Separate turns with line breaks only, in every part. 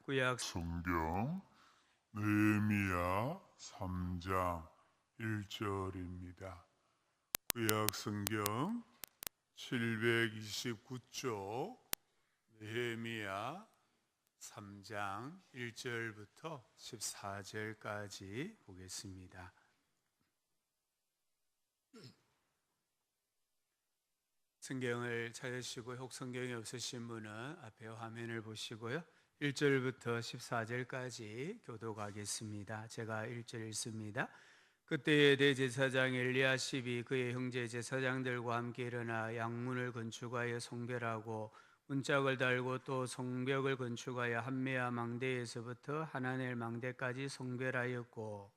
구약
성경 느헤미야 3장 1절입니다. 구약 성경 729쪽 느헤미야 3장 1절부터 14절까지 보겠습니다. 성경을 찾으시고 혹 성경이 없으신 분은 앞에 화면을 보시고요. 1절부터 14절까지 교독하겠습니다. 제가 1절 읽습니다. 그때에 대제사장 엘리야십이 그의 형제 제사장들과 함께 일어나 양문을 건축하여 성별하고 문짝을 달고 또 성벽을 건축하여 한메아 망대에서부터 하나넬 망대까지 성별하였고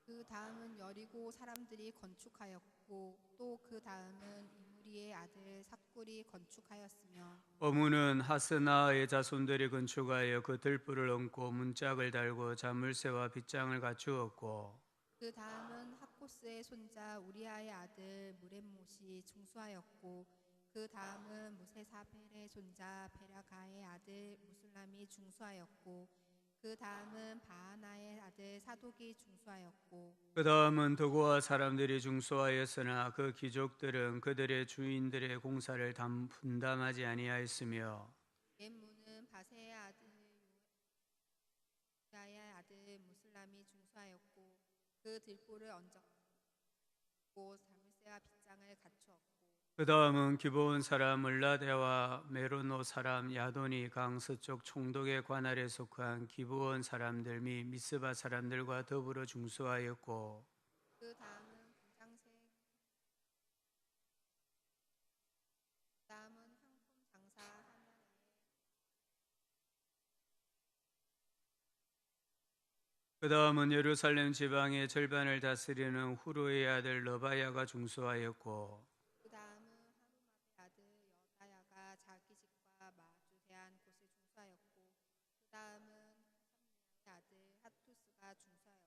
그 다음은 여리고 사람들이 건축하였고 또 그 다음은 이므리의 아들 삭굴이 건축하였으며
어문은 하스나의 자손들이 건축하여 그 들불을 얹고 문짝을 달고 자물쇠와 빗장을 갖추었고
그 다음은 학코스의 손자 우리아의 아들 무렛못이 중수하였고 그 다음은 무세사벨의 손자 베라가의 아들 무술람이 중수하였고 그 다음은 바하나의 아들 사독이 중수하였고
그 다음은 도고와 사람들이 중수하였으나 그 귀족들은 그들의 주인들의 공사를 분담하지 아니하였으며
옛문은 바세의 아들 요야의 아들 무술람이 중수하였고 그 들보를 얹었고 자물쇠와 빗장을 갖추었고
그 다음은 기브온 사람 을라데와 메로노 사람 야돈이 강 서쪽 총독의 관할에 속한 기브온 사람들 및 미스바 사람들과 더불어 중수하였고
그 다음은 분장색 그 다음은 향품 장사 하나에
그 다음은 예루살렘 지방의 절반을 다스리는 후루의 아들 러바야가 중수하였고
그 다음은 하루마의 아들 여다야가 자기 집과 마주대한 곳을 중수하였고 그 다음은 삼리의 아들 핫투스가 중수하였고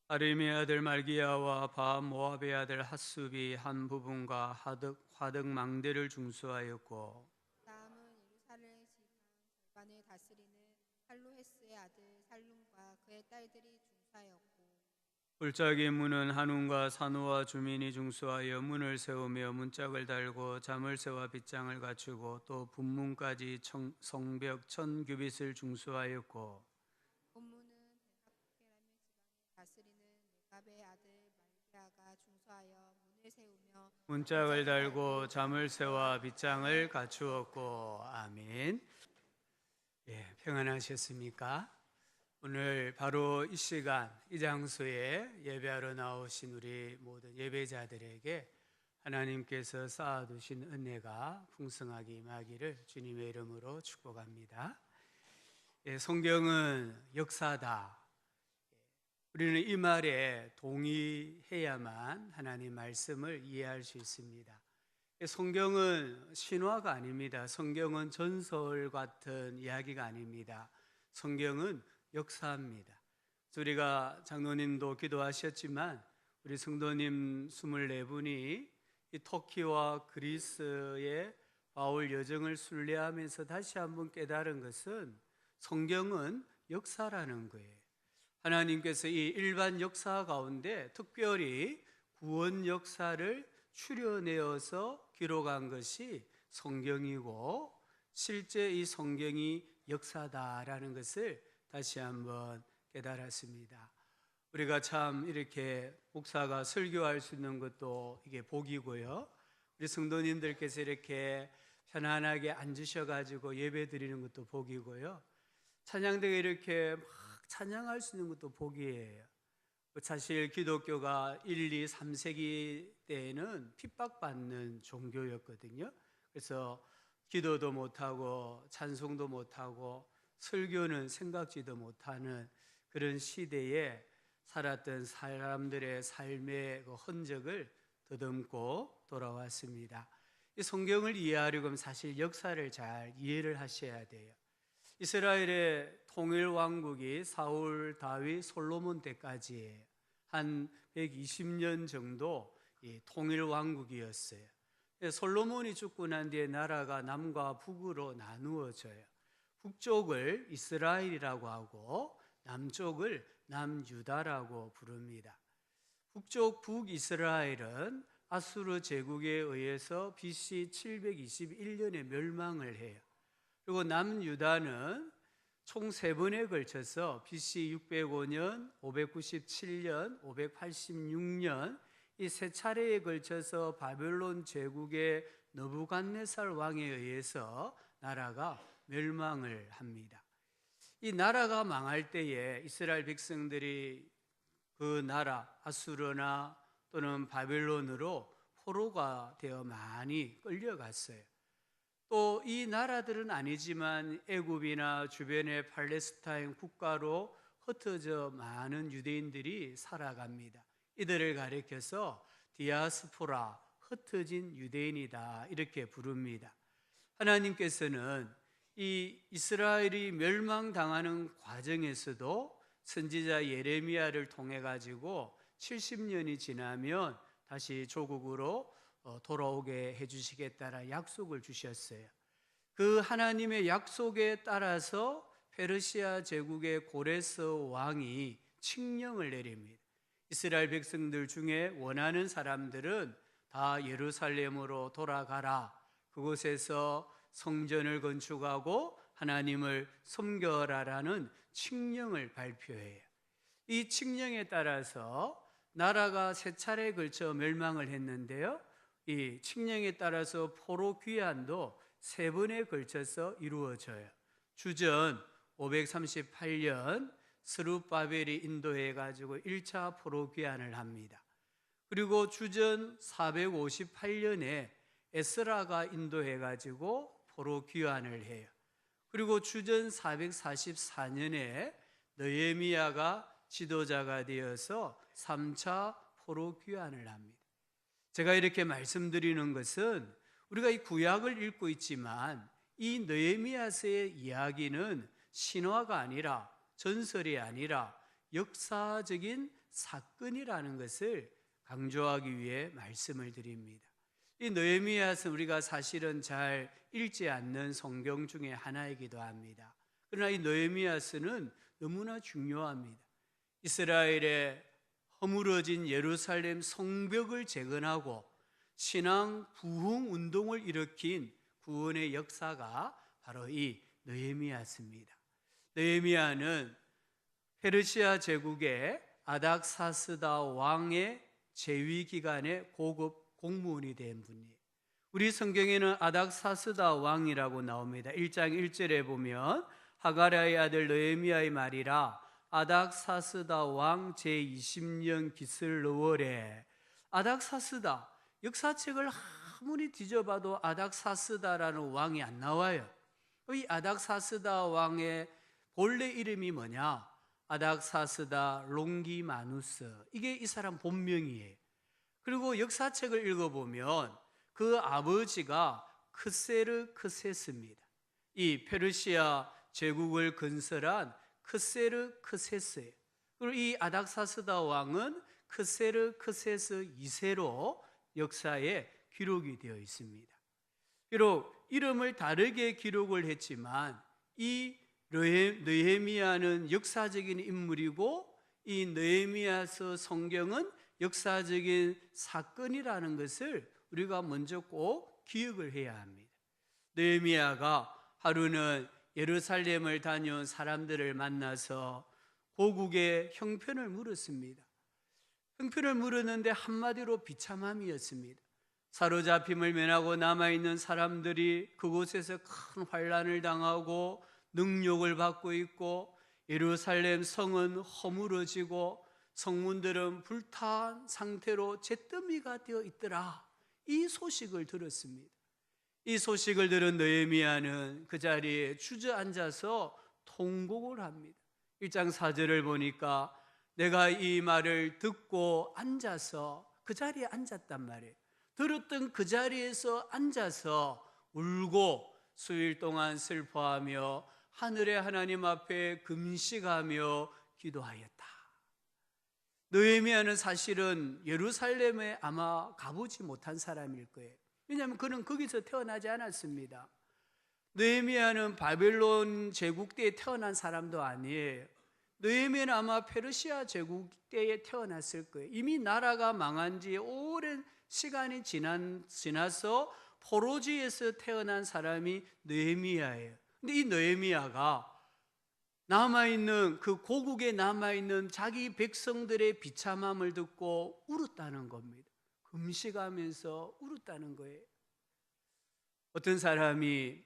아림의 아들 말기야와 바모압의 아들 핫숲이 한 부분과 화덕 망대를 중수하였고
그 다음은 예루살렘 지방 절반을 다스리는 할로헤스의 아들 살룸과 그의 딸들이 중수하였고
골짜기 문은 한운과 산우와 주민이 중수하여 문을 세우며 문짝을 달고 자물쇠와 빗장을 갖추고 또 분문까지 성벽 1000규빗을 중수하였고
본문은 베하케라며 지방을 다스리는 네갑의 아들 말기야가 중수하여 문을 세우며
문짝을 달고 자물쇠와 빗장을 갖추었고 아멘. 예, 평안하셨습니까? 오늘 바로 이 시간 이 장소에 예배하러 나오신 우리 모든 예배자들에게 하나님께서 쌓아두신 은혜가 풍성하게 임하기를 주님의 이름으로 축복합니다. 예, 성경은 역사다. 우리는 이 말에 동의해야만 하나님 말씀을 이해할 수 있습니다. 성경은 신화가 아닙니다. 성경은 전설 같은 이야기가 아닙니다. 성경은 역사입니다. 우리가 장로님도 기도하셨지만 우리 성도님 24분이 이 터키와 그리스의 바울 여정을 순례하면서 다시 한번 깨달은 것은 성경은 역사라는 거예요. 하나님께서 이 일반 역사 가운데 특별히 구원 역사를 추려내어서 기록한 것이 성경이고 실제 이 성경이 역사다라는 것을 다시 한번 깨달았습니다. 우리가 참 이렇게 목사가 설교할 수 있는 것도 이게 복이고요. 우리 성도님들께서 이렇게 편안하게 앉으셔가지고 예배 드리는 것도 복이고요. 찬양대가 이렇게 막 찬양할 수 있는 것도 복이에요. 사실 기독교가 1, 2, 3세기 때에는 핍박받는 종교였거든요. 그래서 기도도 못하고 찬송도 못하고 설교는 생각지도 못하는 그런 시대에 살았던 사람들의 삶의 그 흔적을 더듬고 돌아왔습니다. 이 성경을 이해하려면 사실 역사를 잘 이해를 하셔야 돼요. 이스라엘의 통일 왕국이 사울, 다윗, 솔로몬 때까지 한 120년 정도 통일 왕국이었어요. 솔로몬이 죽고 난 뒤에 나라가 남과 북으로 나누어져요. 북쪽을 이스라엘이라고 하고 남쪽을 남유다라고 부릅니다. 북쪽 북이스라엘은 아수르 제국에 의해서 BC 721년에 멸망을 해요. 그리고 남유다는 총 3번에 걸쳐서 BC 605년, 597년, 586년 이 3차례에 걸쳐서 바벨론 제국의 느부갓네살 왕에 의해서 나라가 멸망을 합니다. 이 나라가 망할 때에 이스라엘 백성들이 그 나라 아수르나 또는 바벨론으로 포로가 되어 많이 끌려갔어요. 또 이 나라들은 아니지만 애굽이나 주변의 팔레스타인 국가로 흩어져 많은 유대인들이 살아갑니다. 이들을 가리켜서 디아스포라, 흩어진 유대인이다 이렇게 부릅니다. 하나님께서는 이 이스라엘이 멸망당하는 과정에서도 선지자 예레미야를 통해 가지고 70년이 지나면 다시 조국으로 돌아오게 해주시겠다라 약속을 주셨어요. 그 하나님의 약속에 따라서 페르시아 제국의 고레스 왕이 칙령을 내립니다. 이스라엘 백성들 중에 원하는 사람들은 다 예루살렘으로 돌아가라. 그곳에서 성전을 건축하고 하나님을 섬겨라라는 칙령을 발표해요. 이 칙령에 따라서 나라가 3차례에 걸쳐 멸망을 했는데요. 이 칙령에 따라서 포로 귀환도 3번에 걸쳐서 이루어져요. 주전 538년 스룹바벨이 인도해 가지고 1차 포로 귀환을 합니다. 그리고 주전 458년에 에스라가 인도해 가지고 포로 귀환을 해요. 그리고 주전 444년에 느헤미야가 지도자가 되어서 3차 포로 귀환을 합니다. 제가 이렇게 말씀드리는 것은 우리가 이 구약을 읽고 있지만 이 느헤미야서의 이야기는 신화가 아니라 전설이 아니라 역사적인 사건이라는 것을 강조하기 위해 말씀을 드립니다. 이 느헤미야서는 우리가 사실은 잘 읽지 않는 성경 중에 하나이기도 합니다. 그러나 이 느헤미야서는 너무나 중요합니다. 이스라엘의 허물어진 예루살렘 성벽을 재건하고 신앙 부흥 운동을 일으킨 구원의 역사가 바로 이 느헤미야서입니다. 느헤미야는 페르시아 제국의 아닥사스다 왕의 재위 기간에 고급 공무원이 된 분이에요. 우리 성경에는 아닥사스다 왕이라고 나옵니다. 1장 1절에 보면 하가랴의 아들 느헤미야의 말이라 아닥사스다 왕 제20년 기슬르월에 아닥사스다 역사책을 아무리 뒤져봐도 아닥사스다라는 왕이 안 나와요. 이 아닥사스다 왕의 본래 이름이 뭐냐? 아닥사스다 롱기마누스. 이게 이 사람 본명이에요. 그리고 역사책을 읽어보면 그 아버지가 크세르크세스입니다. 이 페르시아 제국을 건설한 크세르크세스예요. 그리고 이 아닥사스다 왕은 크세르크세스 2세로 역사에 기록이 되어 있습니다. 비록 이름을 다르게 기록을 했지만 이 느헤미야는 역사적인 인물이고 이 느헤미야서 성경은 역사적인 사건이라는 것을 우리가 먼저 꼭 기억을 해야 합니다. 느헤미야가 하루는 예루살렘을 다녀온 사람들을 만나서 고국의 형편을 물었습니다. 형편을 물었는데 한마디로 비참함이었습니다. 사로잡힘을 면하고 남아있는 사람들이 그곳에서 큰 환난을 당하고 능욕을 받고 있고 예루살렘 성은 허물어지고 성문들은 불탄 상태로 잿더미가 되어 있더라. 이 소식을 들었습니다. 이 소식을 들은 느헤미야는 그 자리에 주저앉아서 통곡을 합니다. 1장 4절을 보니까 내가 이 말을 듣고 앉아서 그 자리에 앉았단 말이에요. 들었던 그 자리에서 앉아서 울고 수일 동안 슬퍼하며 하늘의 하나님 앞에 금식하며 기도하였다. 느헤미야는 사실은 예루살렘에 아마 가보지 못한 사람일 거예요. 왜냐하면 그는 거기서 태어나지 않았습니다. 느헤미야는 바벨론 제국 때에 태어난 사람도 아니에요. 느헤미야는 아마 페르시아 제국 때에 태어났을 거예요. 이미 나라가 망한 지 오랜 시간이 지나서 포로지에서 태어난 사람이 느헤미야예요. 근데 이 느헤미야가 남아있는 그 고국에 남아있는 자기 백성들의 비참함을 듣고 울었다는 겁니다. 금식하면서 울었다는 거예요. 어떤 사람이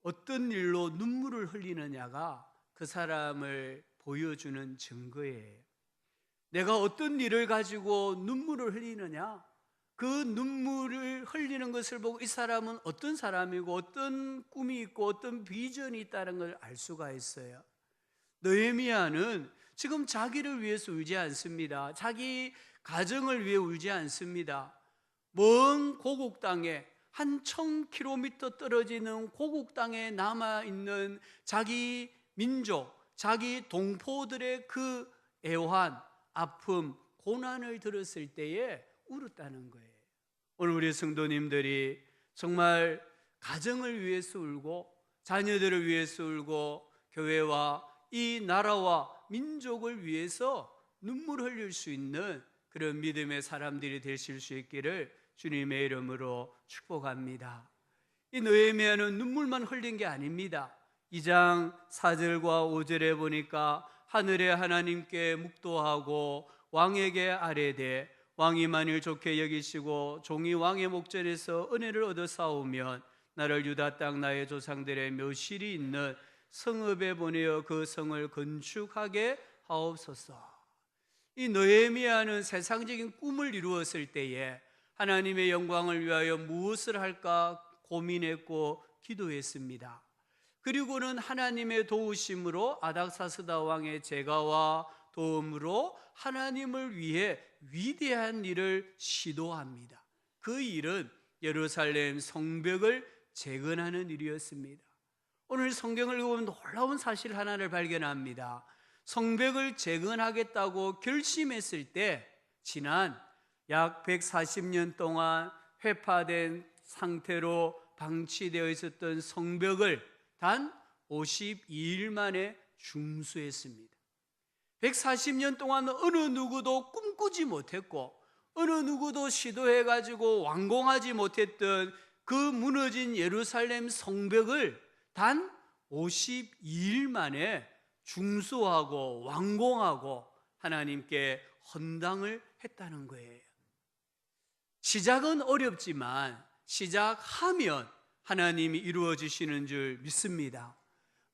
어떤 일로 눈물을 흘리느냐가 그 사람을 보여주는 증거예요. 내가 어떤 일을 가지고 눈물을 흘리느냐, 그 눈물을 흘리는 것을 보고 이 사람은 어떤 사람이고 어떤 꿈이 있고 어떤 비전이 있다는 걸 알 수가 있어요. 느헤미야는 지금 자기를 위해서 울지 않습니다. 자기 가정을 위해 울지 않습니다. 먼 고국 땅에 한 1000km 떨어지는 고국 땅에 남아있는 자기 민족, 자기 동포들의 그 애환, 아픔, 고난을 들었을 때에 울었다는 거예요. 오늘 우리 성도님들이 정말 가정을 위해서 울고 자녀들을 위해서 울고 교회와 이 나라와 민족을 위해서 눈물 흘릴 수 있는 그런 믿음의 사람들이 되실 수 있기를 주님의 이름으로 축복합니다. 이 느헤미야는 눈물만 흘린 게 아닙니다. 2장 4절과 5절에 보니까 하늘의 하나님께 묵도하고 왕에게 아뢰되 왕이 만일 좋게 여기시고 종이 왕의 목전에서 은혜를 얻어 싸우면 나를 유다 땅 나의 조상들의 묘실이 있는 성읍에 보내어 그 성을 건축하게 하옵소서. 이 느헤미야는 세상적인 꿈을 이루었을 때에 하나님의 영광을 위하여 무엇을 할까 고민했고 기도했습니다. 그리고는 하나님의 도우심으로 아닥사스다 왕의 제가와 도움으로 하나님을 위해 위대한 일을 시도합니다. 그 일은 예루살렘 성벽을 재건하는 일이었습니다. 오늘 성경을 읽으면 놀라운 사실 하나를 발견합니다. 성벽을 재건하겠다고 결심했을 때 지난 약 140년 동안 회파된 상태로 방치되어 있었던 성벽을 단 52일 만에 중수했습니다. 140년 동안 어느 누구도 꿈꾸지 못했고 어느 누구도 시도해가지고 완공하지 못했던 그 무너진 예루살렘 성벽을 단 52일 만에 중수하고 완공하고 하나님께 헌당을 했다는 거예요. 시작은 어렵지만 시작하면 하나님이 이루어 주시는 줄 믿습니다.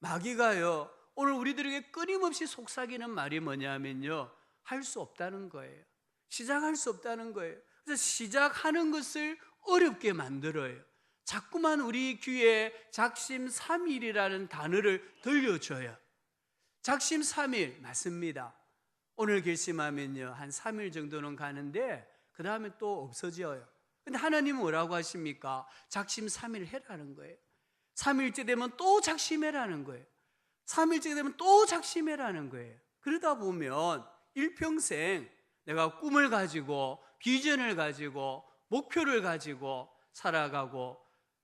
마귀가요, 오늘 우리들에게 끊임없이 속삭이는 말이 뭐냐면요, 할 수 없다는 거예요. 시작할 수 없다는 거예요. 그래서 시작하는 것을 어렵게 만들어요. 자꾸만 우리 귀에 작심삼일이라는 단어를 들려줘요. 작심삼일 맞습니다. 오늘 결심하면요 한 3일 정도는 가는데 그 다음에 또 없어져요. 근데 하나님은 뭐라고 하십니까? 작심삼일 해라는 거예요. 3일째 되면 또 작심해라는 거예요. 3일째 되면 또 작심해라는 거예요. 그러다 보면 일평생 내가 꿈을 가지고 비전을 가지고 목표를 가지고 살아가고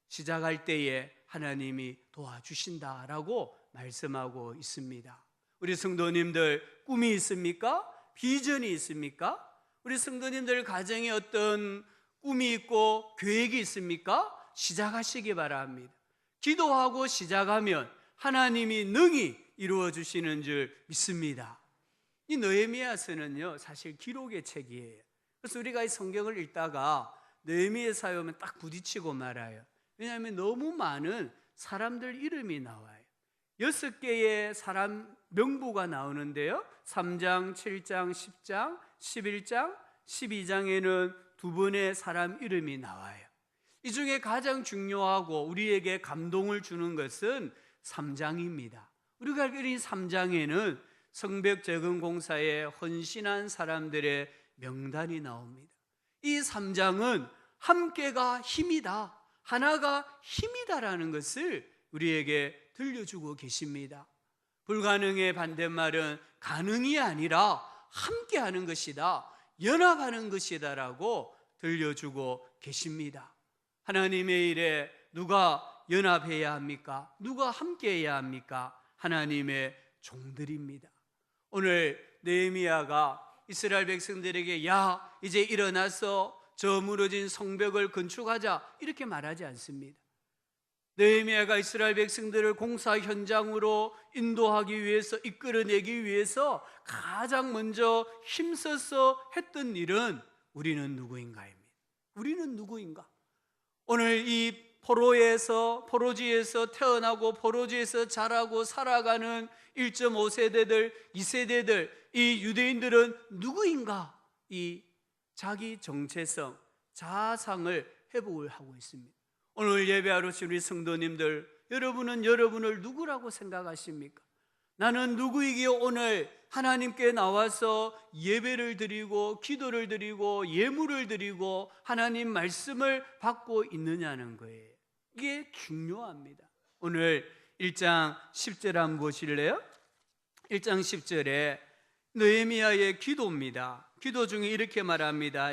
시작할 때에 하나님이 도와주신다라고 말씀하고 있습니다. 우리 성도님들 꿈이 있습니까? 비전이 있습니까? 우리 성도님들 가정에 어떤 꿈이 있고 계획이 있습니까? 시작하시기 바랍니다. 기도하고 시작하면 하나님이 능히 이루어 주시는 줄 믿습니다. 이 느헤미야서는요 사실 기록의 책이에요. 그래서 우리가 이 성경을 읽다가 느헤미야서에 오면 딱 부딪히고 말아요. 왜냐하면 너무 많은 사람들 이름이 나와요. 6개의 사람 명부가 나오는데요 3장, 7장, 10장, 11장, 12장에는 2분의 사람 이름이 나와요. 이 중에 가장 중요하고 우리에게 감동을 주는 것은 3장입니다. 우리가 알기로 3장에는 성벽 재건 공사에 헌신한 사람들의 명단이 나옵니다. 이 3장은 함께가 힘이다, 하나가 힘이다라는 것을 우리에게 들려주고 계십니다. 불가능의 반대말은 가능이 아니라 함께하는 것이다, 연합하는 것이다라고 들려주고 계십니다. 하나님의 일에 누가 연합해야 합니까? 누가 함께해야 합니까? 하나님의 종들입니다. 오늘 느헤미야가 이스라엘 백성들에게 야 이제 일어나서 저 무너진 성벽을 건축하자 이렇게 말하지 않습니다. 느헤미야가 이스라엘 백성들을 공사 현장으로 인도하기 위해서, 이끌어내기 위해서 가장 먼저 힘써서 했던 일은 우리는 누구인가입니다. 우리는 누구인가? 오늘 이 포로지에서 태어나고 포로지에서 자라고 살아가는 1.5세대들, 2세대들, 이 유대인들은 누구인가? 이 자기 정체성, 자아상을 회복을 하고 있습니다. 오늘 예배하러 오신 우리 성도님들, 여러분은 여러분을 누구라고 생각하십니까? 나는 누구이기에 오늘 하나님께 나와서 예배를 드리고 기도를 드리고 예물을 드리고 하나님 말씀을 받고 있느냐는 거예요. 이게 중요합니다. 오늘 1장 10절 한번 보실래요? 1장 10절에 느헤미야의 기도입니다. 기도 중에 이렇게 말합니다.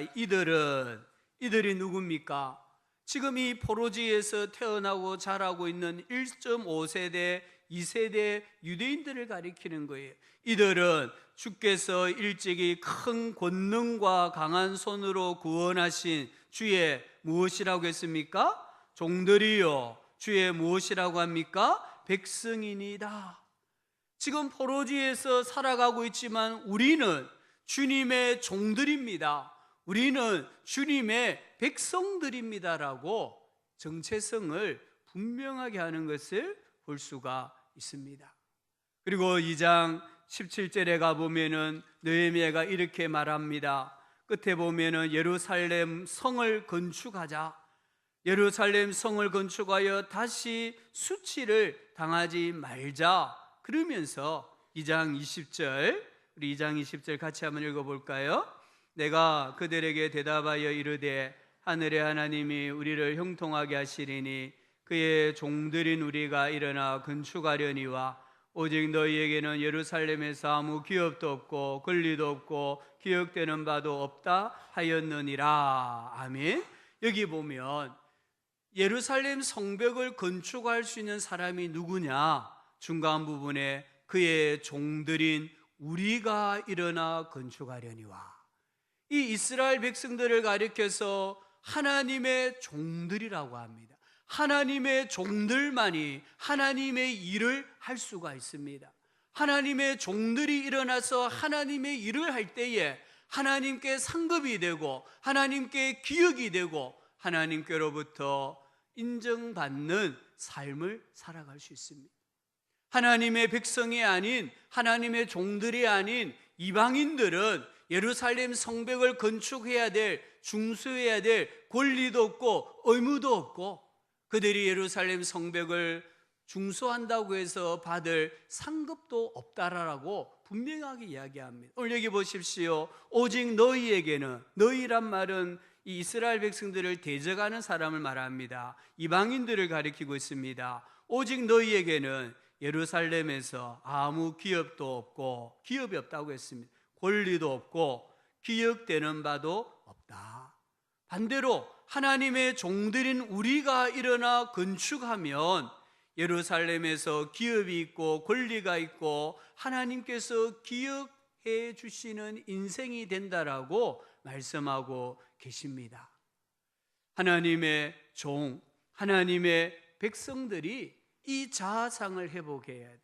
이들이 누굽니까? 지금 이 포로지에서 태어나고 자라고 있는 1.5세대, 2세대 유대인들을 가리키는 거예요. 이들은 주께서 일찍이 큰 권능과 강한 손으로 구원하신 주의 무엇이라고 했습니까? 종들이요. 주의 무엇이라고 합니까? 백성이니다. 지금 포로지에서 살아가고 있지만 우리는 주님의 종들입니다. 우리는 주님의 백성들입니다라고 정체성을 분명하게 하는 것을 볼 수가 있습니다. 그리고 2장 17절에 가보면은 느헤미야가 이렇게 말합니다. 끝에 보면은 예루살렘 성을 건축하자, 예루살렘 성을 건축하여 다시 수치를 당하지 말자. 그러면서 2장 20절, 우리 2장 20절 같이 한번 읽어볼까요? 내가 그들에게 대답하여 이르되 하늘의 하나님이 우리를 형통하게 하시리니 그의 종들인 우리가 일어나 건축하려니와 오직 너희에게는 예루살렘에서 아무 기업도 없고 권리도 없고 기억되는 바도 없다 하였느니라. 아멘. 여기 보면 예루살렘 성벽을 건축할 수 있는 사람이 누구냐? 중간 부분에 그의 종들인 우리가 일어나 건축하려니와. 이 이스라엘 백성들을 가리켜서 하나님의 종들이라고 합니다. 하나님의 종들만이 하나님의 일을 할 수가 있습니다. 하나님의 종들이 일어나서 하나님의 일을 할 때에 하나님께 상급이 되고 하나님께 기억이 되고 하나님께로부터 인정받는 삶을 살아갈 수 있습니다. 하나님의 백성이 아닌, 하나님의 종들이 아닌 이방인들은 예루살렘 성벽을 건축해야 될, 중수해야 될 권리도 없고 의무도 없고 그들이 예루살렘 성벽을 중수한다고 해서 받을 상급도 없다라고 분명하게 이야기합니다. 오늘 여기 보십시오. 오직 너희에게는, 너희란 말은 이 이스라엘 백성들을 대적하는 사람을 말합니다. 이방인들을 가리키고 있습니다. 오직 너희에게는 예루살렘에서 아무 기업도 없고, 기업이 없다고 했습니다. 권리도 없고 기억되는 바도 없다. 반대로 하나님의 종들인 우리가 일어나 건축하면 예루살렘에서 기업이 있고 권리가 있고 하나님께서 기억해 주시는 인생이 된다라고 말씀하고 계십니다. 하나님의 종, 하나님의 백성들이 이 자아상을 회복해야 돼.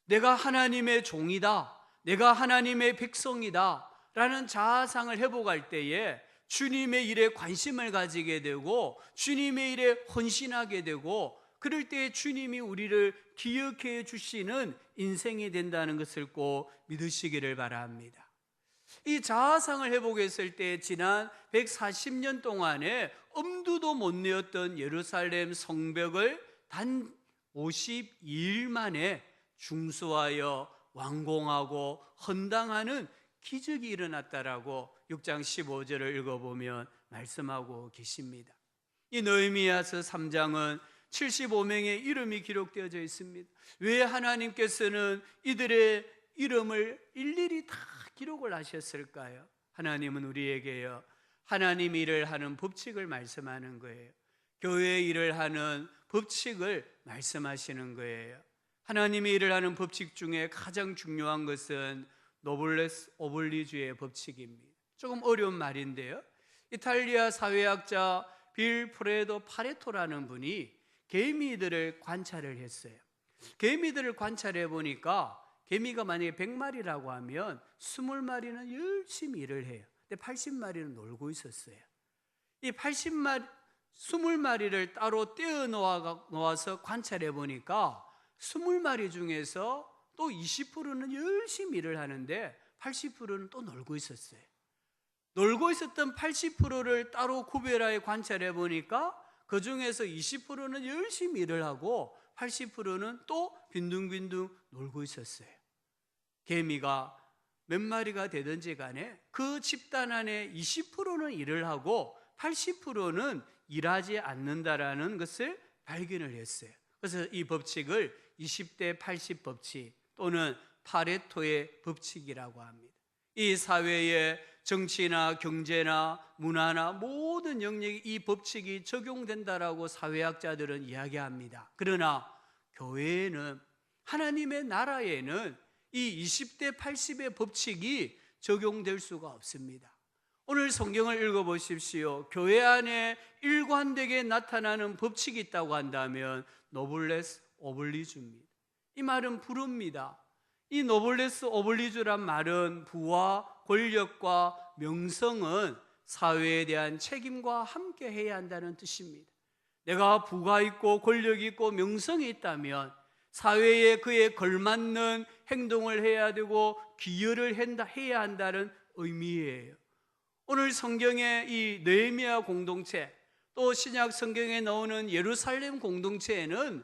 내가 하나님의 종이다, 내가 하나님의 백성이다 라는 자아상을 회복할 때에 주님의 일에 관심을 가지게 되고 주님의 일에 헌신하게 되고 그럴 때 주님이 우리를 기억해 주시는 인생이 된다는 것을 꼭 믿으시기를 바랍니다. 이 자아상을 회복했을 때 지난 140년 동안에 엄두도 못 내었던 예루살렘 성벽을 단 52일 만에 중수하여 완공하고 헌당하는 기적이 일어났다라고 6장 15절을 읽어보면 말씀하고 계십니다. 이 느헤미야서 3장은 75명의 이름이 기록되어져 있습니다. 왜 하나님께서는 이들의 이름을 일일이 다 기록을 하셨을까요? 하나님은 우리에게요, 하나님 일을 하는 법칙을 말씀하는 거예요. 교회 일을 하는 법칙을 말씀하시는 거예요. 하나님이 일을 하는 법칙 중에 가장 중요한 것은 노블레스 오블리주의 법칙입니다. 조금 어려운 말인데요, 이탈리아 사회학자 빌 프레도 파레토라는 분이 개미들을 관찰을 했어요. 개미들을 관찰해 보니까 개미가 만약에 100마리라고 하면 20마리는 열심히 일을 해요. 근데 80마리는 놀고 있었어요. 이 20마리를 따로 떼어 놓아서 관찰해 보니까 20마리 중에서 또 20%는 열심히 일을 하는데 80%는 또 놀고 있었어요. 놀고 있었던 80%를 따로 구별하여 관찰해 보니까 그 중에서 20%는 열심히 일을 하고 80%는 또 빈둥빈둥 놀고 있었어요. 개미가 몇 마리가 되든지 간에 그 집단 안에 20%는 일을 하고 80%는 일하지 않는다라는 것을 발견을 했어요. 그래서 이 법칙을 20대 80 법칙 또는 파레토의 법칙이라고 합니다. 이 사회의 정치나 경제나 문화나 모든 영역에 이 법칙이 적용된다라고 사회학자들은 이야기합니다. 그러나 교회에는, 하나님의 나라에는 이 20대 80의 법칙이 적용될 수가 없습니다. 오늘 성경을 읽어보십시오. 교회 안에 일관되게 나타나는 법칙이 있다고 한다면 노블레스 오블리주입니다. 이 말은 부릅니다. 이 노블레스 오블리주란 말은 부와 권력과 명성은 사회에 대한 책임과 함께 해야 한다는 뜻입니다. 내가 부가 있고 권력이 있고 명성이 있다면 사회에 그에 걸맞는 행동을 해야 되고 기여를 해야 한다는 의미예요. 오늘 성경의 이 느헤미야 공동체, 또 신약 성경에 나오는 예루살렘 공동체에는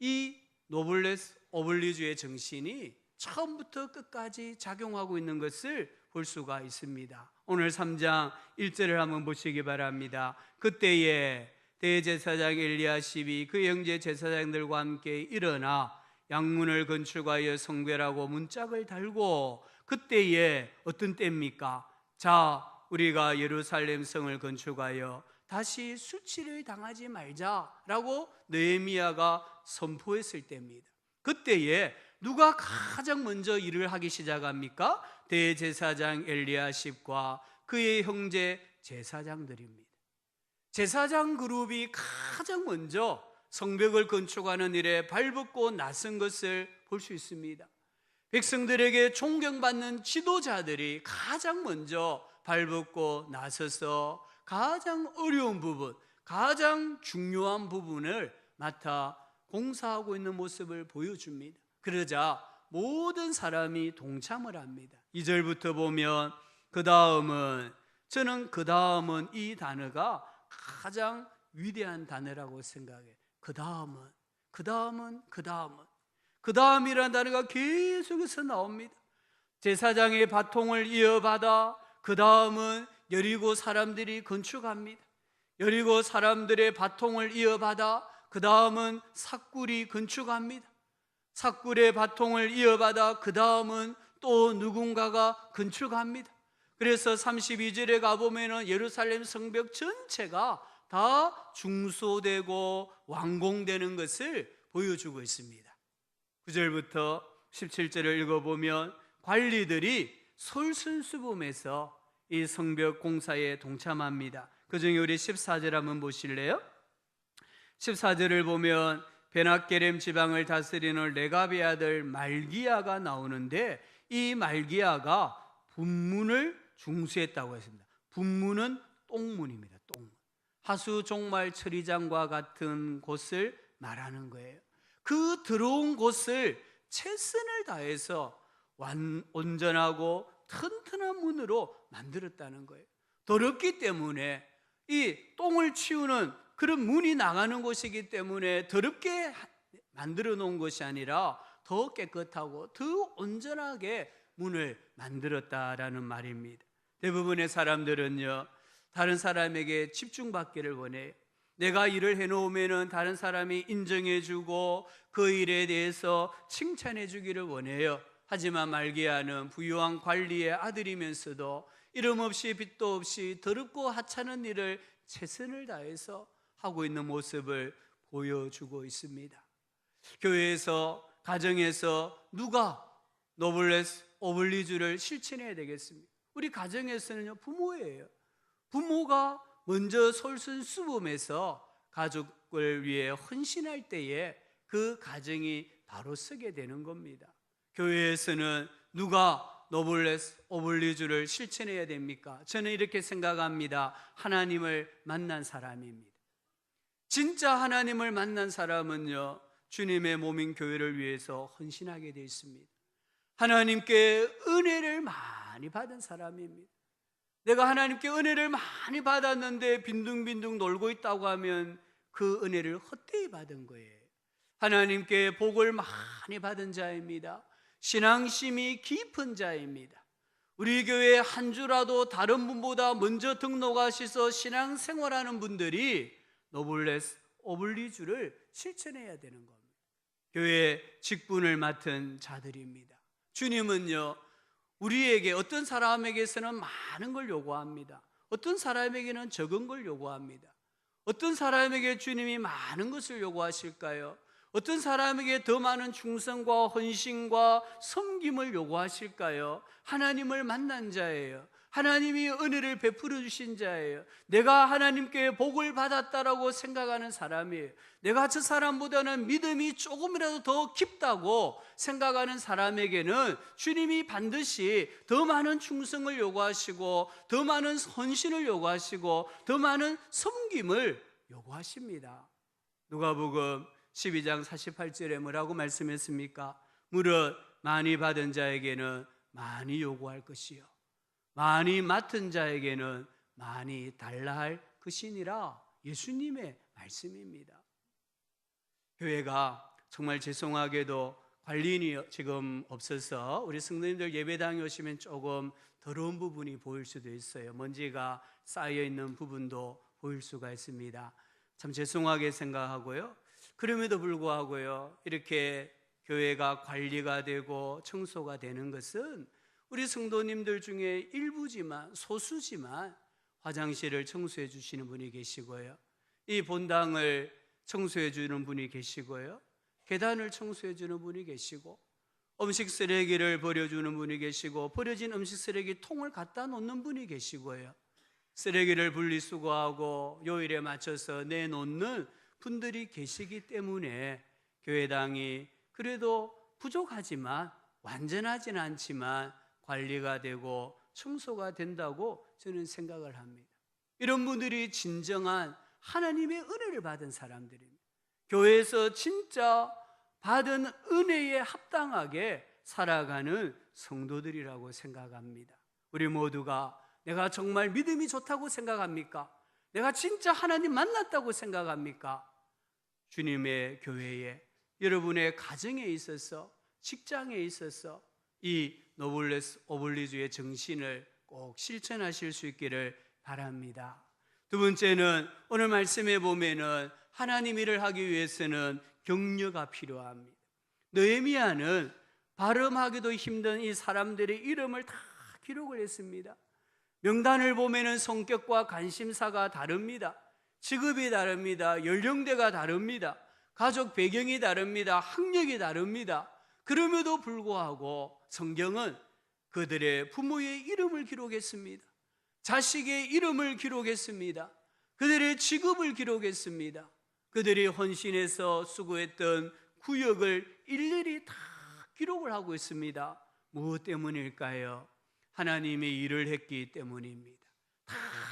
이 노블레스 오블리주의 정신이 처음부터 끝까지 작용하고 있는 것을 볼 수가 있습니다. 오늘 3장 1절을 한번 보시기 바랍니다. 그때에 대제사장 엘리야십이 그 형제 제사장들과 함께 일어나 양문을 건축하여 성별하고 문짝을 달고, 그때에 어떤 때입니까? 자, 우리가 예루살렘 성을 건축하여 다시 수치를 당하지 말자라고 느헤미야가 선포했을 때입니다. 그때에 누가 가장 먼저 일을 하기 시작합니까? 대제사장 엘리야십과 그의 형제 제사장들입니다. 제사장 그룹이 가장 먼저 성벽을 건축하는 일에 발벗고 나선 것을 볼 수 있습니다. 백성들에게 존경받는 지도자들이 가장 먼저 발벗고 나서서 가장 어려운 부분, 가장 중요한 부분을 맡아 공사하고 있는 모습을 보여줍니다. 그러자 모든 사람이 동참을 합니다. 2절부터 보면 저는 그 다음은 이 단어가 가장 위대한 단어라고 생각해요. 그 다음이라는 단어가 계속해서 나옵니다. 제사장의 바통을 이어받아 그 다음은 여리고 사람들이 건축합니다. 여리고 사람들의 바통을 이어받아 그 다음은 삭굴이 건축합니다. 삭굴의 바통을 이어받아 그 다음은 또 누군가가 건축합니다. 그래서 32절에 가보면 예루살렘 성벽 전체가 다 중소되고 완공되는 것을 보여주고 있습니다. 9절부터 17절을 읽어보면 관리들이 솔선수범해서 이 성벽 공사에 동참합니다. 그 중에 우리 14절 한번 보실래요? 14절을 보면 베낫게렘 지방을 다스리는 레갑의 아들 말기야가 나오는데, 이 말기야가 분문을 중수했다고 했습니다. 분문은 똥문입니다. 똥문. 하수 종말 처리장과 같은 곳을 말하는 거예요. 그 들어온 곳을 최선을 다해서 온전하고 튼튼한 문으로 만들었다는 거예요. 더럽기 때문에 이 똥을 치우는 그런 문이 나가는 곳이기 때문에 더럽게 만들어 놓은 것이 아니라 더 깨끗하고 더 온전하게 문을 만들었다라는 말입니다. 대부분의 사람들은요, 다른 사람에게 집중받기를 원해요. 내가 일을 해놓으면 다른 사람이 인정해주고 그 일에 대해서 칭찬해주기를 원해요. 하지만 말기야는 부유한 관리의 아들이면서도 이름 없이 빚도 없이 더럽고 하찮은 일을 최선을 다해서 하고 있는 모습을 보여주고 있습니다. 교회에서, 가정에서 누가 노블레스 오블리주를 실천해야 되겠습니까? 우리 가정에서는요, 부모예요. 부모가 먼저 솔선수범해서 가족을 위해 헌신할 때에 그 가정이 바로 서게 되는 겁니다. 교회에서는 누가 노블레스 오블리주를 실천해야 됩니까? 저는 이렇게 생각합니다. 하나님을 만난 사람입니다. 진짜 하나님을 만난 사람은요, 주님의 몸인 교회를 위해서 헌신하게 되어 있습니다. 하나님께 은혜를 많이 받은 사람입니다. 내가 하나님께 은혜를 많이 받았는데 빈둥빈둥 놀고 있다고 하면 그 은혜를 헛되이 받은 거예요. 하나님께 복을 많이 받은 자입니다. 신앙심이 깊은 자입니다. 우리 교회 한 주라도 다른 분보다 먼저 등록하셔서 신앙생활하는 분들이 노블레스 오블리주를 실천해야 되는 겁니다. 교회 직분을 맡은 자들입니다. 주님은요, 우리에게, 어떤 사람에게서는 많은 걸 요구합니다. 어떤 사람에게는 적은 걸 요구합니다. 어떤 사람에게 주님이 많은 것을 요구하실까요? 어떤 사람에게 더 많은 충성과 헌신과 섬김을 요구하실까요? 하나님을 만난 자예요. 하나님이 은혜를 베풀어 주신 자예요. 내가 하나님께 복을 받았다라고 생각하는 사람이에요. 내가 저 사람보다는 믿음이 조금이라도 더 깊다고 생각하는 사람에게는 주님이 반드시 더 많은 충성을 요구하시고, 더 많은 헌신을 요구하시고, 더 많은 섬김을 요구하십니다. 누가복음 12장 48절에 뭐라고 말씀했습니까? 무릇 많이 받은 자에게는 많이 요구할 것이요, 많이 맡은 자에게는 많이 달라 할 것이니라. 예수님의 말씀입니다. 교회가 정말 죄송하게도 관리인이 지금 없어서 우리 성도님들 예배당에 오시면 조금 더러운 부분이 보일 수도 있어요. 먼지가 쌓여있는 부분도 보일 수가 있습니다. 참 죄송하게 생각하고요. 그럼에도 불구하고요, 이렇게 교회가 관리가 되고 청소가 되는 것은 우리 성도님들 중에 일부지만, 소수지만 화장실을 청소해 주시는 분이 계시고요, 이 본당을 청소해 주는 분이 계시고요, 계단을 청소해 주는 분이 계시고, 음식 쓰레기를 버려주는 분이 계시고, 버려진 음식 쓰레기 통을 갖다 놓는 분이 계시고요, 쓰레기를 분리수거하고 요일에 맞춰서 내놓는 분들이 계시기 때문에 교회당이 그래도 부족하지만, 완전하진 않지만 관리가 되고 청소가 된다고 저는 생각을 합니다. 이런 분들이 진정한 하나님의 은혜를 받은 사람들입니다. 교회에서 진짜 받은 은혜에 합당하게 살아가는 성도들이라고 생각합니다. 우리 모두가 내가 정말 믿음이 좋다고 생각합니까? 내가 진짜 하나님 만났다고 생각합니까? 주님의 교회에, 여러분의 가정에 있어서, 직장에 있어서 이 노블레스 오블리주의 정신을 꼭 실천하실 수 있기를 바랍니다. 두 번째는 오늘 말씀에 보면은 하나님 일을 하기 위해서는 격려가 필요합니다. 느헤미야는 발음하기도 힘든 이 사람들의 이름을 다 기록을 했습니다. 명단을 보면은 성격과 관심사가 다릅니다. 직업이 다릅니다. 연령대가 다릅니다. 가족 배경이 다릅니다. 학력이 다릅니다. 그럼에도 불구하고 성경은 그들의 부모의 이름을 기록했습니다. 자식의 이름을 기록했습니다. 그들의 직업을 기록했습니다. 그들이 헌신해서 수고했던 구역을 일일이 다 기록을 하고 있습니다. 무엇 때문일까요? 하나님의 일을 했기 때문입니다.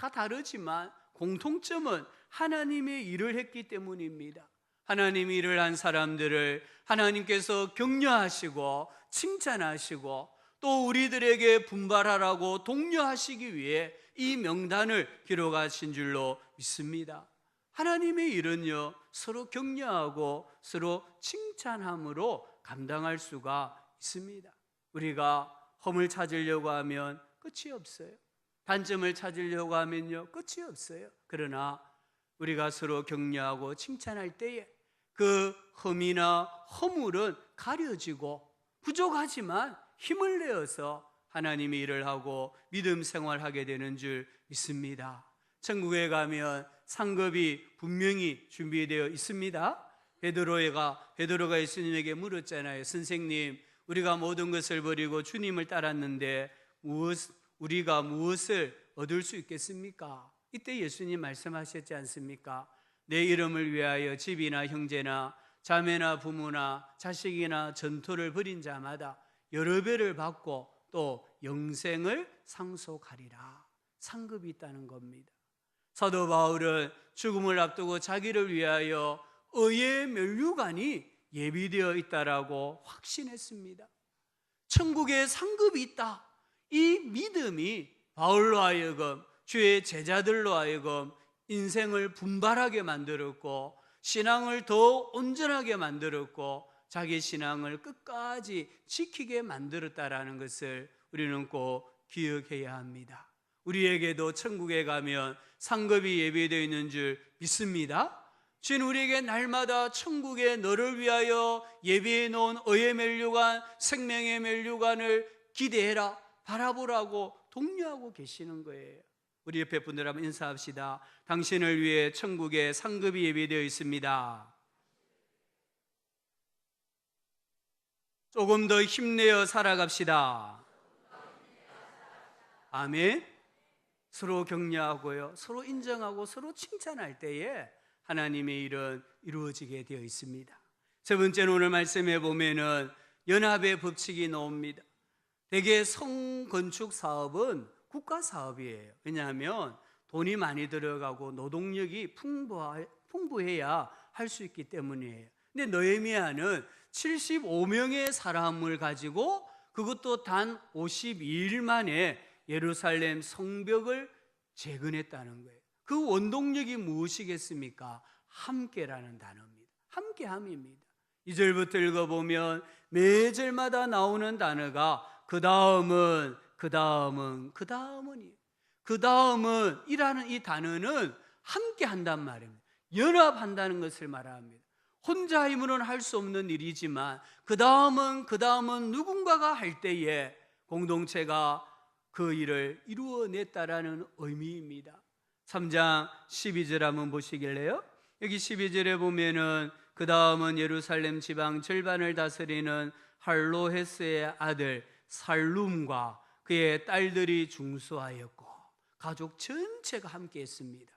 다 다르지만 공통점은 하나님의 일을 했기 때문입니다. 하나님의 일을 한 사람들을 하나님께서 격려하시고 칭찬하시고 또 우리들에게 분발하라고 독려하시기 위해 이 명단을 기록하신 줄로 믿습니다. 하나님의 일은요, 서로 격려하고 서로 칭찬함으로 감당할 수가 있습니다. 우리가 험을 찾으려고 하면 끝이 없어요. 단점을 찾으려고 하면요, 끝이 없어요. 그러나 우리가 서로 격려하고 칭찬할 때에 그 험이나 허물은 가려지고 부족하지만 힘을 내어서 하나님의 일을 하고 믿음 생활하게 되는 줄 믿습니다. 천국에 가면 상급이 분명히 준비되어 있습니다. 베드로가 예수님에게 물었잖아요. 선생님, 우리가 모든 것을 버리고 주님을 따랐는데 우리가 무엇을 얻을 수 있겠습니까? 이때 예수님 말씀하셨지 않습니까? 내 이름을 위하여 집이나 형제나 자매나 부모나 자식이나 전토를 벌인 자마다 여러 배를 받고 또 영생을 상속하리라. 상급이 있다는 겁니다. 사도 바울은 죽음을 앞두고 자기를 위하여 의의 면류관이 예비되어 있다라고 확신했습니다. 천국에 상급이 있다. 이 믿음이 바울로 하여금 주의 제자들로 하여금 인생을 분발하게 만들었고 신앙을 더 온전하게 만들었고 자기 신앙을 끝까지 지키게 만들었다라는 것을 우리는 꼭 기억해야 합니다. 우리에게도 천국에 가면 상급이 예비되어 있는 줄 믿습니다. 주는 우리에게 날마다 천국에 너를 위하여 예비해 놓은 의의 면류관, 생명의 면류관을 기대해라, 바라보라고 독려하고 계시는 거예요. 우리 옆에 분들 한번 인사합시다. 당신을 위해 천국에 상급이 예비되어 있습니다. 조금 더 힘내어 살아갑시다. 아멘. 서로 격려하고요, 서로 인정하고 서로 칭찬할 때에 하나님의 일은 이루어지게 되어 있습니다. 세 번째는 오늘 말씀에 보면은 연합의 법칙이 나옵니다. 대개 성건축 사업은 국가 사업이에요. 왜냐하면 돈이 많이 들어가고 노동력이 풍부해야 할 수 있기 때문이에요. 근데 느헤미야는 75명의 사람을 가지고 그것도 단 52일 만에 예루살렘 성벽을 재건했다는 거예요. 그 원동력이 무엇이겠습니까? 함께라는 단어입니다. 함께함입니다. 2절부터 읽어보면 매 절마다 나오는 단어가 그 다음은 이라는 이 단어는 함께 한단 말입니다. 연합한다는 것을 말합니다. 혼자 힘으로는 할 수 없는 일이지만 그 다음은 누군가가 할 때에 공동체가 그 일을 이루어냈다라는 의미입니다. 3장 12절 한번 보시길래요. 여기 12절에 보면은 그 다음은 예루살렘 지방 절반을 다스리는 할로헤스의 아들 살룸과 그의 딸들이 중수하였고 가족 전체가 함께 했습니다.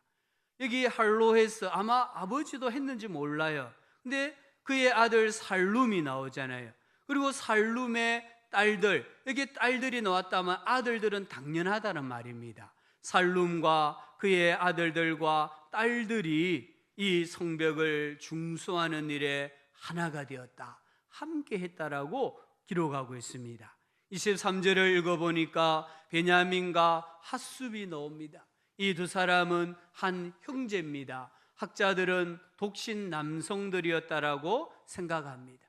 여기 할로헤스 아마 아버지도 했는지 몰라요. 근데 그의 아들 살룸이 나오잖아요. 그리고 살룸의 딸들, 여기 딸들이 나왔다면 아들들은 당연하다는 말입니다. 살룸과 그의 아들들과 딸들이 이 성벽을 중수하는 일에 하나가 되었다, 함께 했다라고 기록하고 있습니다. 23절을 읽어보니까 베냐민과 핫숲이 나옵니다. 이 두 사람은 한 형제입니다. 학자들은 독신 남성들이었다라고 생각합니다.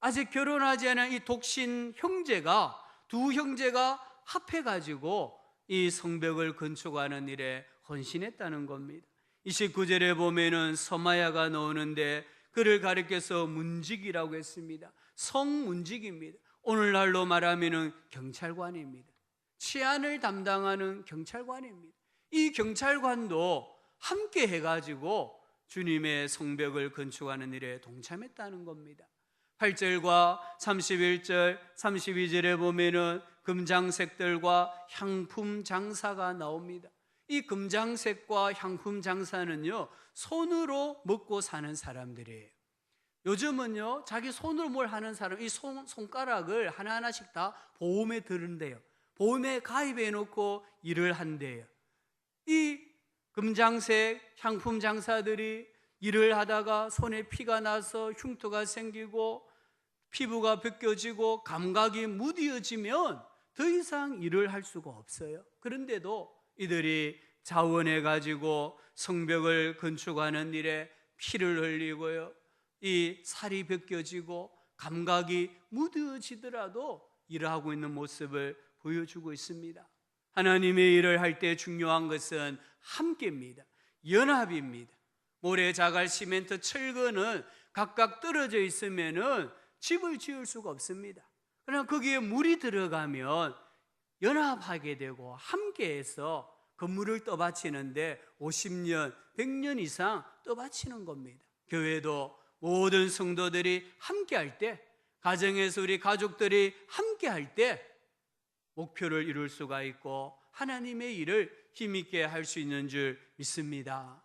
아직 결혼하지 않은 이 독신 형제가, 두 형제가 합해가지고 이 성벽을 건축하는 일에 헌신했다는 겁니다. 29절에 보면은 서마야가 나오는데 그를 가리켜서 문직이라고 했습니다. 성문직입니다. 오늘날로 말하면은 경찰관입니다. 치안을 담당하는 경찰관입니다. 이 경찰관도 함께 해가지고 주님의 성벽을 건축하는 일에 동참했다는 겁니다. 8절과 31절, 32절에 보면은 금장색들과 향품 장사가 나옵니다. 이 금장색과 향품 장사는요, 손으로 먹고 사는 사람들이에요. 요즘은요, 자기 손으로 뭘 하는 사람, 이 손가락을 하나하나씩 다 보험에 드는데요. 보험에 가입해 놓고 일을 한대요. 이 금장색 향품 장사들이 일을 하다가 손에 피가 나서 흉터가 생기고 피부가 벗겨지고 감각이 무뎌지면 더 이상 일을 할 수가 없어요. 그런데도 이들이 자원해 가지고 성벽을 건축하는 일에 피를 흘리고요, 이 살이 벗겨지고 감각이 무뎌지더라도 일하고 있는 모습을 보여주고 있습니다. 하나님의 일을 할 때 중요한 것은 함께입니다. 연합입니다. 모래, 자갈, 시멘트, 철근은 각각 떨어져 있으면은 집을 지을 수가 없습니다. 그러나 거기에 물이 들어가면 연합하게 되고 함께해서 건물을 떠받치는데 50년, 100년 이상 떠받치는 겁니다. 교회도 모든 성도들이 함께 할 때, 가정에서 우리 가족들이 함께 할 때 목표를 이룰 수가 있고 하나님의 일을 힘있게 할 수 있는 줄 믿습니다.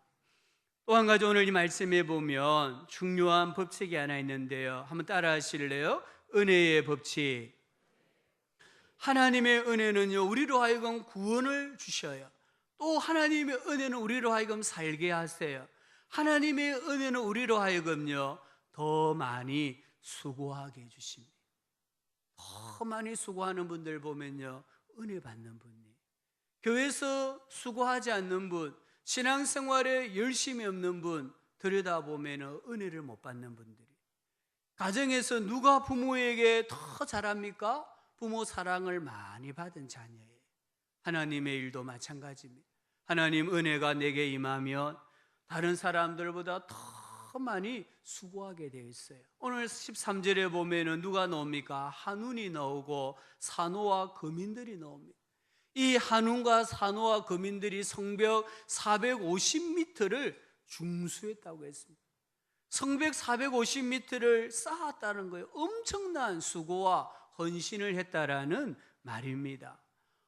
또 한 가지 오늘 이 말씀에 보면 중요한 법칙이 하나 있는데요. 한번 따라 하실래요? 은혜의 법칙. 하나님의 은혜는요, 우리로 하여금 구원을 주셔요. 또 하나님의 은혜는 우리로 하여금 살게 하세요. 하나님의 은혜는 우리로 하여금요, 더 많이 수고하게 해주십니다. 더 많이 수고하는 분들 보면요, 은혜 받는 분이, 교회에서 수고하지 않는 분, 신앙생활에 열심히 없는 분 들여다보면 은혜를 못 받는 분들이, 가정에서 누가 부모에게 더 잘합니까? 부모 사랑을 많이 받은 자녀예요. 하나님의 일도 마찬가지입니다. 하나님 은혜가 내게 임하면 다른 사람들보다 더 많이 수고하게 되어 있어요. 오늘 13절에 보면은 누가 나옵니까? 한운이 나오고 산호와 거민들이 나옵니다. 이 한운과 산호와 거민들이 성벽 450m를 중수했다고 했습니다. 성벽 450m를 쌓았다는 거예요. 엄청난 수고와 헌신을 했다라는 말입니다.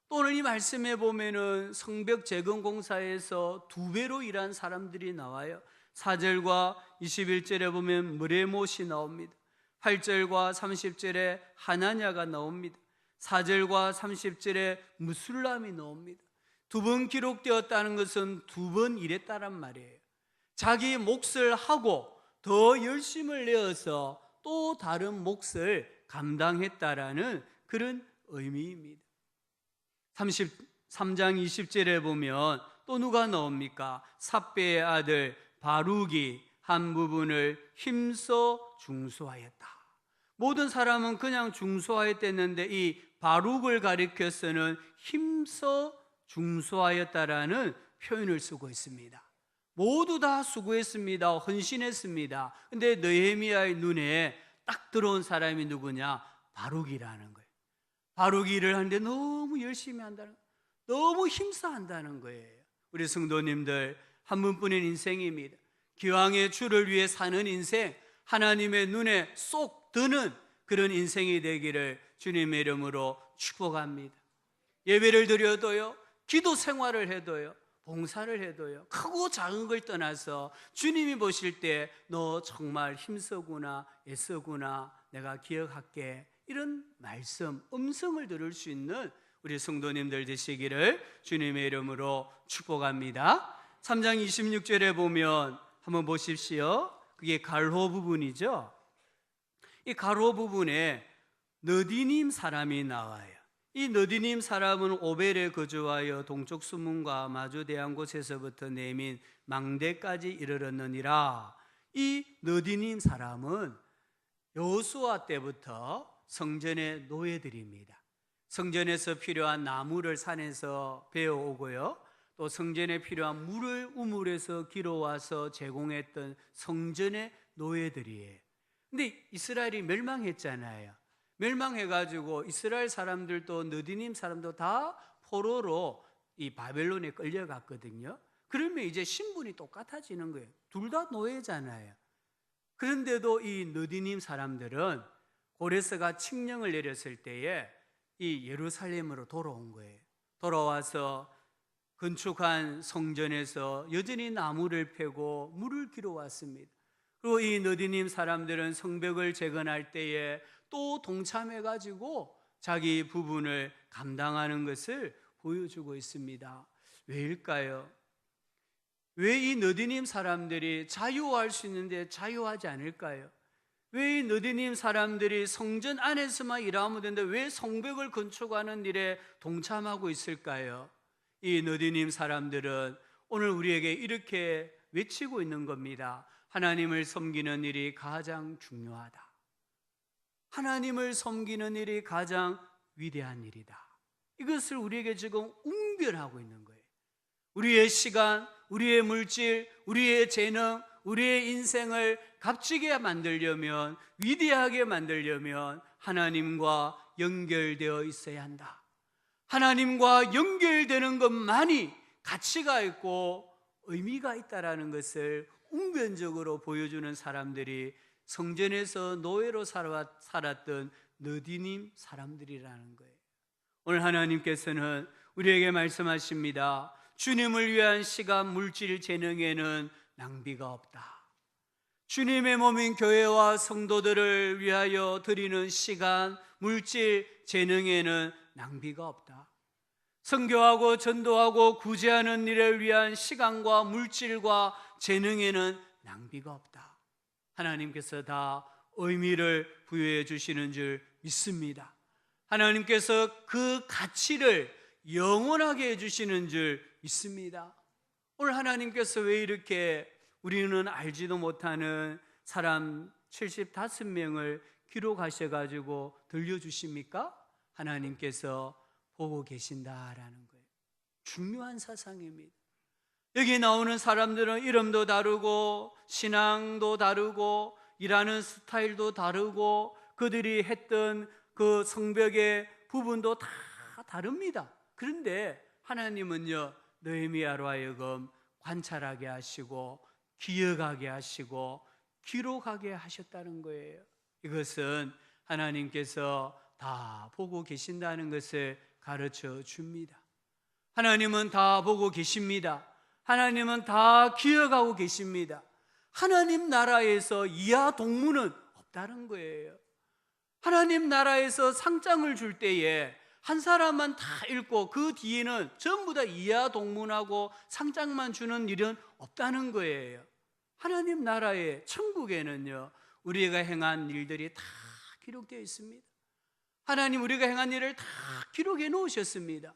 또 오늘 이 말씀에 보면은 성벽 재건 공사에서 2배로 일한 사람들이 나와요. 4절과 21절에 보면 무레못이 나옵니다. 8절과 30절에 하나냐가 나옵니다. 4절과 30절에 무술람이 나옵니다. 2번 기록되었다는 것은 2번 일했다란 말이에요. 자기 몫을 하고 더 열심을 내어서 또 다른 몫을 감당했다라는 그런 의미입니다. 33장 20절에 보면 또 누가 나옵니까? 삽배의 아들 바룩이 한 부분을 힘써 중수하였다. 모든 사람은 그냥 중수하였댔는데 이 바룩을 가리켜서는 힘써 중수하였다라는 표현을 쓰고 있습니다. 모두 다 수고했습니다. 헌신했습니다. 근데 느헤미야의 눈에 딱 들어온 사람이 누구냐? 바룩이라는 거예요. 바룩이 일을 하는데 너무 열심히 한다는 거예요. 너무 힘써 한다는 거예요. 우리 성도님들, 한 분뿐인 인생입니다. 기왕의 주를 위해 사는 인생, 하나님의 눈에 쏙 드는 그런 인생이 되기를 주님의 이름으로 축복합니다. 예배를 드려도요, 기도 생활을 해도요, 봉사를 해도요, 크고 작은 걸 떠나서 주님이 보실 때 너 정말 힘쓰구나, 애쓰구나, 내가 기억할게, 이런 말씀, 음성을 들을 수 있는 우리 성도님들 되시기를 주님의 이름으로 축복합니다. 3장 26절에 보면 한번 보십시오. 그게 갈호 부분이죠. 이 갈호 부분에 느디님 사람이 나와요. 이 느디님 사람은 오벨에 거주하여 동쪽 수문과 마주대한 곳에서부터 내민 망대까지 이르렀느니라. 이 느디님 사람은 여호수아 때부터 성전의 노예들입니다. 성전에서 필요한 나무를 산에서 베어오고요, 또 성전에 필요한 물을 우물에서 길어와서 제공했던 성전의 노예들이에요. 근데 이스라엘이 멸망했잖아요. 멸망해가지고 이스라엘 사람들도 느디님 사람도 다 포로로 이 바벨론에 끌려갔거든요. 그러면 이제 신분이 똑같아지는 거예요. 둘 다 노예잖아요. 그런데도 이 느디님 사람들은 고레스가 칙령을 내렸을 때에 이 예루살렘으로 돌아온 거예요. 돌아와서 건축한 성전에서 여전히 나무를 패고 물을 길어왔습니다. 그리고 이 느디님 사람들은 성벽을 재건할 때에 또 동참해가지고 자기 부분을 감당하는 것을 보여주고 있습니다. 왜일까요? 왜 이 느디님 사람들이 자유할 수 있는데 자유하지 않을까요? 왜 이 느디님 사람들이 성전 안에서만 일하면 되는데 왜 성벽을 건축하는 일에 동참하고 있을까요? 이 느디님 사람들은 오늘 우리에게 이렇게 외치고 있는 겁니다. 하나님을 섬기는 일이 가장 중요하다. 하나님을 섬기는 일이 가장 위대한 일이다. 이것을 우리에게 지금 웅변하고 있는 거예요. 우리의 시간, 우리의 물질, 우리의 재능, 우리의 인생을 값지게 만들려면, 위대하게 만들려면 하나님과 연결되어 있어야 한다. 하나님과 연결되는 것만이 가치가 있고 의미가 있다라는 것을 웅변적으로 보여주는 사람들이 성전에서 노예로 살았던 느디님 사람들이라는 거예요. 오늘 하나님께서는 우리에게 말씀하십니다. 주님을 위한 시간, 물질, 재능에는 낭비가 없다. 주님의 몸인 교회와 성도들을 위하여 드리는 시간, 물질, 재능에는 낭비가 없다. 선교하고 전도하고 구제하는 일을 위한 시간과 물질과 재능에는 낭비가 없다. 하나님께서 다 의미를 부여해 주시는 줄 믿습니다. 하나님께서 그 가치를 영원하게 해주시는 줄 믿습니다. 오늘 하나님께서 왜 이렇게 우리는 알지도 못하는 사람 75명을 기록하셔가지고 들려주십니까? 하나님께서 보고 계신다라는 거예요. 중요한 사상입니다. 여기 나오는 사람들은 이름도 다르고 신앙도 다르고 일하는 스타일도 다르고 그들이 했던 그 성벽의 부분도 다 다릅니다. 그런데 하나님은요, 느헤미야로 하여금 관찰하게 하시고 기억하게 하시고 기록하게 하셨다는 거예요. 이것은 하나님께서 다 보고 계신다는 것을 가르쳐 줍니다. 하나님은 다 보고 계십니다. 하나님은 다 기억하고 계십니다. 하나님 나라에서 이하 동무는 없다는 거예요. 하나님 나라에서 상장을 줄 때에 한 사람만 다 읽고 그 뒤에는 전부 다 이하 동문하고 상장만 주는 일은 없다는 거예요. 하나님 나라의 천국에는요, 우리가 행한 일들이 다 기록되어 있습니다. 하나님 우리가 행한 일을 다 기록해 놓으셨습니다.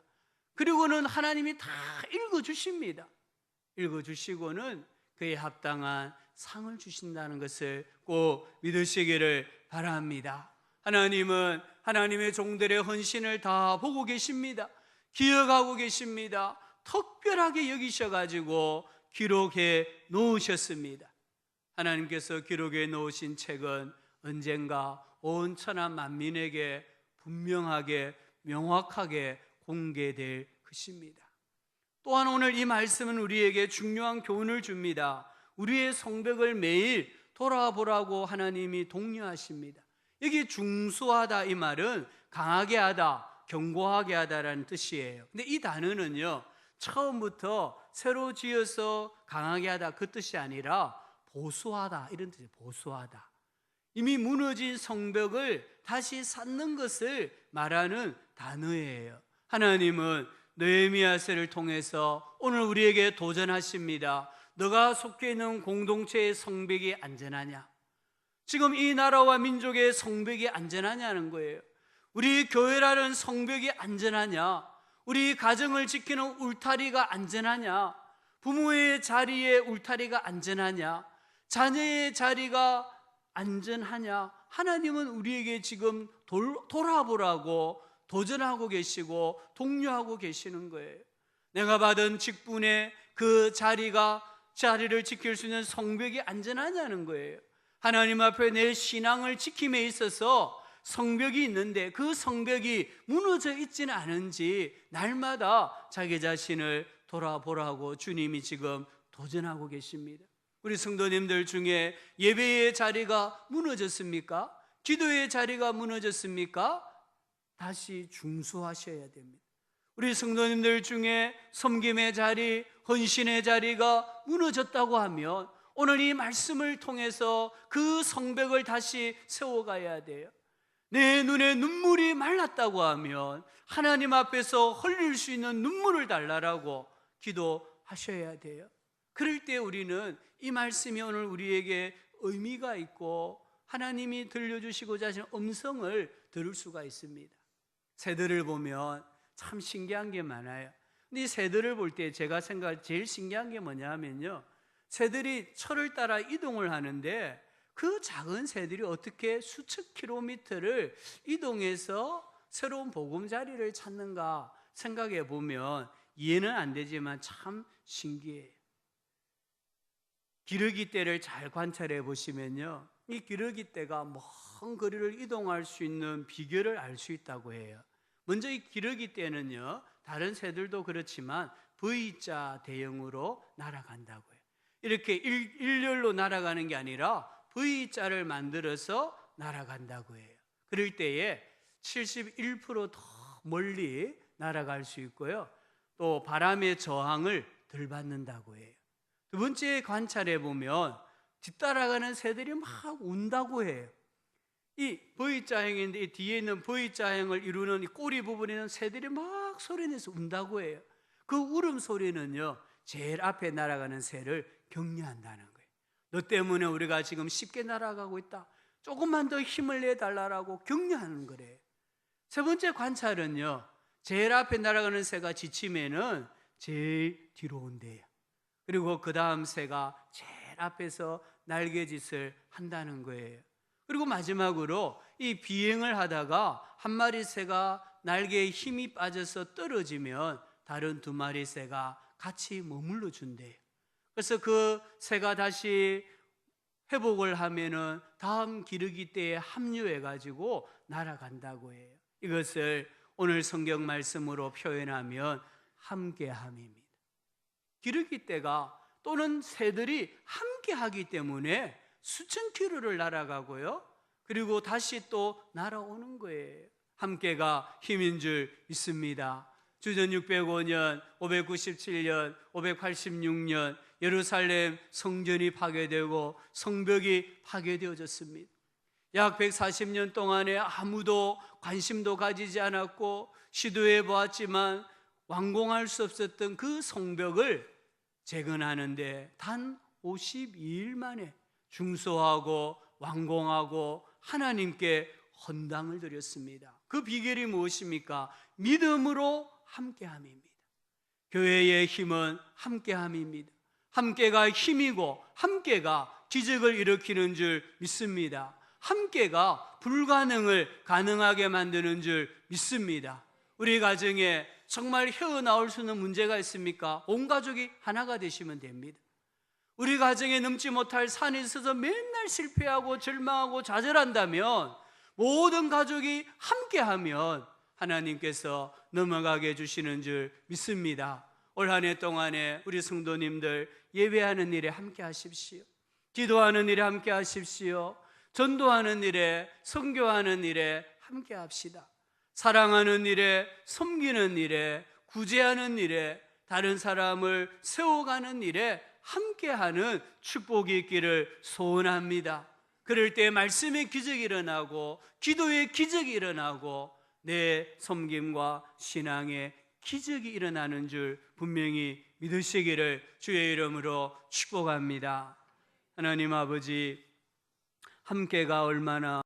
그리고는 하나님이 다 읽어주십니다. 읽어주시고는 그에 합당한 상을 주신다는 것을 꼭 믿으시기를 바랍니다. 하나님은 하나님의 종들의 헌신을 다 보고 계십니다. 기억하고 계십니다. 특별하게 여기셔가지고 기록해 놓으셨습니다. 하나님께서 기록해 놓으신 책은 언젠가 온 천하 만민에게 분명하게 명확하게 공개될 것입니다. 또한 오늘 이 말씀은 우리에게 중요한 교훈을 줍니다. 우리의 성벽을 매일 돌아보라고 하나님이 독려하십니다. 여기 중수하다 이 말은 강하게 하다, 견고하게 하다라는 뜻이에요. 근데 이 단어는요, 처음부터 새로 지어서 강하게 하다 그 뜻이 아니라 보수하다 이런 뜻이에요. 보수하다. 이미 무너진 성벽을 다시 쌓는 것을 말하는 단어예요. 하나님은 느헤미야서를 통해서 오늘 우리에게 도전하십니다. 너가 속해 있는 공동체의 성벽이 안전하냐? 지금 이 나라와 민족의 성벽이 안전하냐는 거예요. 우리 교회라는 성벽이 안전하냐? 우리 가정을 지키는 울타리가 안전하냐? 부모의 자리에 울타리가 안전하냐? 자녀의 자리가 안전하냐? 하나님은 우리에게 지금 돌아보라고 도전하고 계시고 독려하고 계시는 거예요. 내가 받은 직분의 그 자리를 지킬 수 있는 성벽이 안전하냐는 거예요. 하나님 앞에 내 신앙을 지킴에 있어서 성벽이 있는데 그 성벽이 무너져 있지는 않은지 날마다 자기 자신을 돌아보라고 주님이 지금 도전하고 계십니다. 우리 성도님들 중에 예배의 자리가 무너졌습니까? 기도의 자리가 무너졌습니까? 다시 중수하셔야 됩니다. 우리 성도님들 중에 섬김의 자리, 헌신의 자리가 무너졌다고 하면 오늘 이 말씀을 통해서 그 성벽을 다시 세워가야 돼요. 내 눈에 눈물이 말랐다고 하면 하나님 앞에서 흘릴 수 있는 눈물을 달라라고 기도하셔야 돼요. 그럴 때 우리는 이 말씀이 오늘 우리에게 의미가 있고 하나님이 들려주시고자 하시는 음성을 들을 수가 있습니다. 새들을 보면 참 신기한 게 많아요. 근데 이 새들을 볼 때 제가 생각할 제일 신기한 게 뭐냐 하면요, 새들이 철을 따라 이동을 하는데 그 작은 새들이 어떻게 수천 킬로미터를 이동해서 새로운 보금자리를 찾는가 생각해 보면 이해는 안 되지만 참 신기해요. 기러기떼를 잘 관찰해 보시면요, 이 기러기떼가 먼 거리를 이동할 수 있는 비결을 알 수 있다고 해요. 먼저 이 기러기떼는요, 다른 새들도 그렇지만 V자 대형으로 날아간다고요. 이렇게 일렬로 날아가는 게 아니라 V자를 만들어서 날아간다고 해요. 그럴 때에 71%더 멀리 날아갈 수 있고요. 또 바람의 저항을 덜 받는다고 해요. 두 번째 관찰해 보면 뒤따라가는 새들이 막 운다고 해요. 이 V자형인데 이 뒤에 있는 V자형을 이루는 이 꼬리 부분에 있는 새들이 막 소리내서 운다고 해요. 그 울음소리는요, 제일 앞에 날아가는 새를 격려한다는 거예요. 너 때문에 우리가 지금 쉽게 날아가고 있다. 조금만 더 힘을 내달라고 격려하는 거래요. 세 번째 관찰은요, 제일 앞에 날아가는 새가 지치면은 제일 뒤로 온대요. 그리고 그 다음 새가 제일 앞에서 날개짓을 한다는 거예요. 그리고 마지막으로 이 비행을 하다가 한 마리 새가 날개에 힘이 빠져서 떨어지면 다른 두 마리 새가 같이 머물러 준대요. 그래서 그 새가 다시 회복을 하면은 다음 기르기 때에 합류해 가지고 날아간다고 해요. 이것을 오늘 성경 말씀으로 표현하면 함께함입니다. 기르기 때가 또는 새들이 함께하기 때문에 수천 킬로를 날아가고요, 그리고 다시 또 날아오는 거예요. 함께가 힘인 줄 믿습니다. 주전 605년, 597년, 586년 예루살렘 성전이 파괴되고 성벽이 파괴되어졌습니다. 약 140년 동안에 아무도 관심도 가지지 않았고 시도해 보았지만 완공할 수 없었던 그 성벽을 재건하는데 단 52일 만에 중소하고 완공하고 하나님께 헌당을 드렸습니다. 그 비결이 무엇입니까? 믿음으로 함께함입니다. 교회의 힘은 함께함입니다. 함께가 힘이고 함께가 기적을 일으키는 줄 믿습니다. 함께가 불가능을 가능하게 만드는 줄 믿습니다. 우리 가정에 정말 헤어나올 수 있는 문제가 있습니까? 온 가족이 하나가 되시면 됩니다. 우리 가정에 넘지 못할 산이 있어서 맨날 실패하고 절망하고 좌절한다면 모든 가족이 함께하면 하나님께서 넘어가게 해주시는 줄 믿습니다. 올 한 해 동안에 우리 성도님들 예배하는 일에 함께 하십시오. 기도하는 일에 함께 하십시오. 전도하는 일에, 선교하는 일에 함께 합시다. 사랑하는 일에, 섬기는 일에, 구제하는 일에, 다른 사람을 세워가는 일에 함께하는 축복이 있기를 소원합니다. 그럴 때 말씀의 기적이 일어나고 기도의 기적이 일어나고 내 섬김과 신앙의 기적이 일어나는 줄 분명히 믿으시기를 주의 이름으로 축복합니다. 하나님 아버지, 함께가 얼마나